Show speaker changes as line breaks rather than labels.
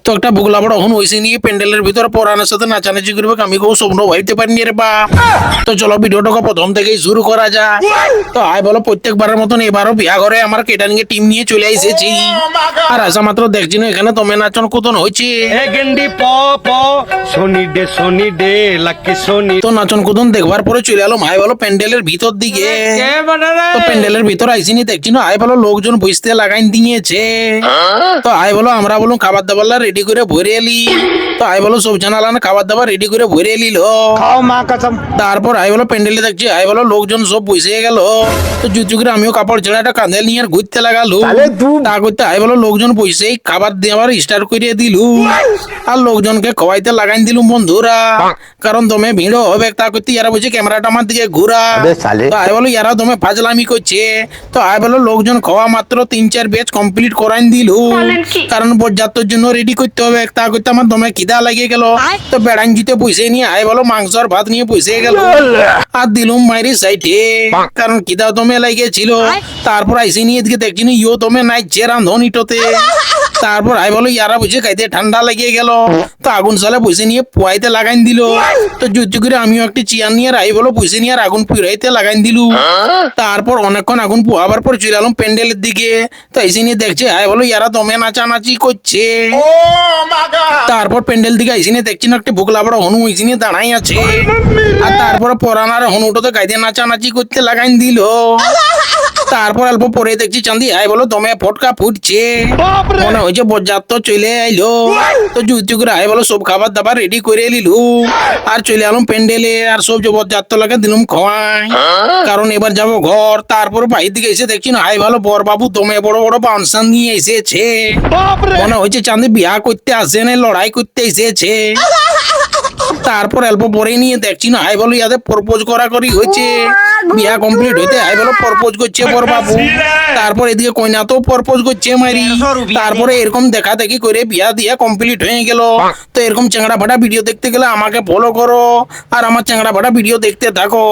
তো একটা বুগলা বড় হন হয়েছে নিয়ে প্যান্ডেলের ভিতরে পরানোর সাথে নাচানাচি করবে আমি কেউ স্বপ্ন ভাবতে পারিনি রে বা। তো চলো ভিডিওটাকে প্রথম থেকেই শুরু করা যাক। তো আয় বলো প্রত্যেকবারের মতন এবারও বিয়া ঘরে আমার কেটারিং এর টিম নিয়ে চলে এসেছি। আর আসা মাত্র দেখছি না এখানে তোমে নাচন কুতন হয়েছে।
গেন্ডি প প সোনি ডে লাকি সোনি।
তো নাচন কুতন দেখবার পরে চলে এলো আয় বলো প্যান্ডেলের ভিতর দিকে। তো প্যান্ডেলের ভিতর আইসিনি দেখছি না আয় বলো লোকজন বুঝতে লাগাই দিয়েছে। তো আয় বলো আমরা বলুন খাবার দাবার রেডি করে ভরে এলি। তো আয় বলো সব জানালা খাবার দাবার রেডি করে ভরে এলিল।
খাও মা কসম।
তারপর আই বলো প্যান্ডেলে দেখছি আই বলো লোকজন সব বসে গেল। তো জুচু করে আমিও কাপড় ছেড়ে একটা কাঁধে নিয়ে আর ঘুরতে লাগালো। তা করতে আই বলো লোকজন বসেই খাবার দেওয়ার স্টার্ট করে দিল। আর লোকজনকে খাওয়াইতে লাগাই দিলুম বন্ধুরা। কারণ তুমি ভিড় হবে তা করতে ইয়ারা বলছে ক্যামেরাটা আমার দিকে ঘুরা। তো আই বলো ইয়ারা তুমি ফাজলামি করছে। তো আই বলো লোকজন খাওয়া মাত্র 3-4 ব্যাচ কমপ্লিট করাই দিল। কারণ বরযাত্রর জন্য রেডি করতে হবে তা করতে আমার দমে খিদা লাগিয়ে গেল। তো বেড়াঙ্গিতে বসে নিয়ে আই বলো মাংস আর ভাত নিয়ে বসে গেল। আর দিলুম মাইরি সাইডে কারণ খিদা দমে লাগিয়েছিল। তারপর আইসি নিয়ে এদিকে দেখছি ইও দমে নাইছে রান্ধনিটোতে। তারপর আই বলো ইয়ারা বুঝে খাইতে ঠান্ডা লাগিয়ে গেল। তো আগুন সালে বসে নিয়ে পোয়াইতে লাগাই দিল। তো যুদ্ধ করে আমিও একটি চেয়ার নিয়ে আই বলো বসে নিয়ে আর আগুন পুরাইতে লাগাই দিল। তারপর অনেকক্ষণ আগুন পোয়াবার পর চলে এলাম প্যান্ডেলের দিকে। তো এসে নিয়ে দেখছে আই বলো ইয়ারা দমে নাচানাচি করছে। তারপর প্যান্ডেল দিকে এসে নিয়ে দেখছি না একটা ভুকলা বড় হনু এসে নিয়ে দাঁড়াই আছে। আর তারপরে পরানার হনুটোতে গাইতে নাচানাচি করতে লাগাই দিল। তারপর অল্প পরে দেখছি চাঁদি আই বলো দমে ফটকা ফুটছে। মনে হয়েছে বরযাত্র চলে আইলো। তো জুতু করে আই বলো সব খাবার দাবার রেডি করে নিলু। আর চলে এলাম প্যান্ডেলে আর সব যে বরযাত্র লাগে দিলুম খাওয়াই। কারণ এবার যাবো ঘর। তারপর বাইর দিকে এসে দেখছি না আই ভালো বর বাবু দমে বড় বড় পানসান নিয়ে এসেছে। মনে হয়েছে চাঁদি বিয়া করতে আসে না লড়াই করতে এসেছে। তারপর অল্প পরে নিয়ে দেখছি না আই বলো ইয়াদের প্রপোজ করা করি হয়েছে। বিয়া কমপ্লিট হইতে আই বলো প্রপোজ করছে বর বাবু। তারপর এদিকে কইনা তো প্রপোজ করছে মারি। তারপরে এরকম দেখা দেখি করে বিয়া দিয়া কমপ্লিট হয়ে গেল। তো এরকম চ্যাংড়া ফাটা ভিডিও দেখতে গেলে আমাকে ফলো করো আর আমার চ্যাংড়া ফাটা ভিডিও দেখতে থাকো।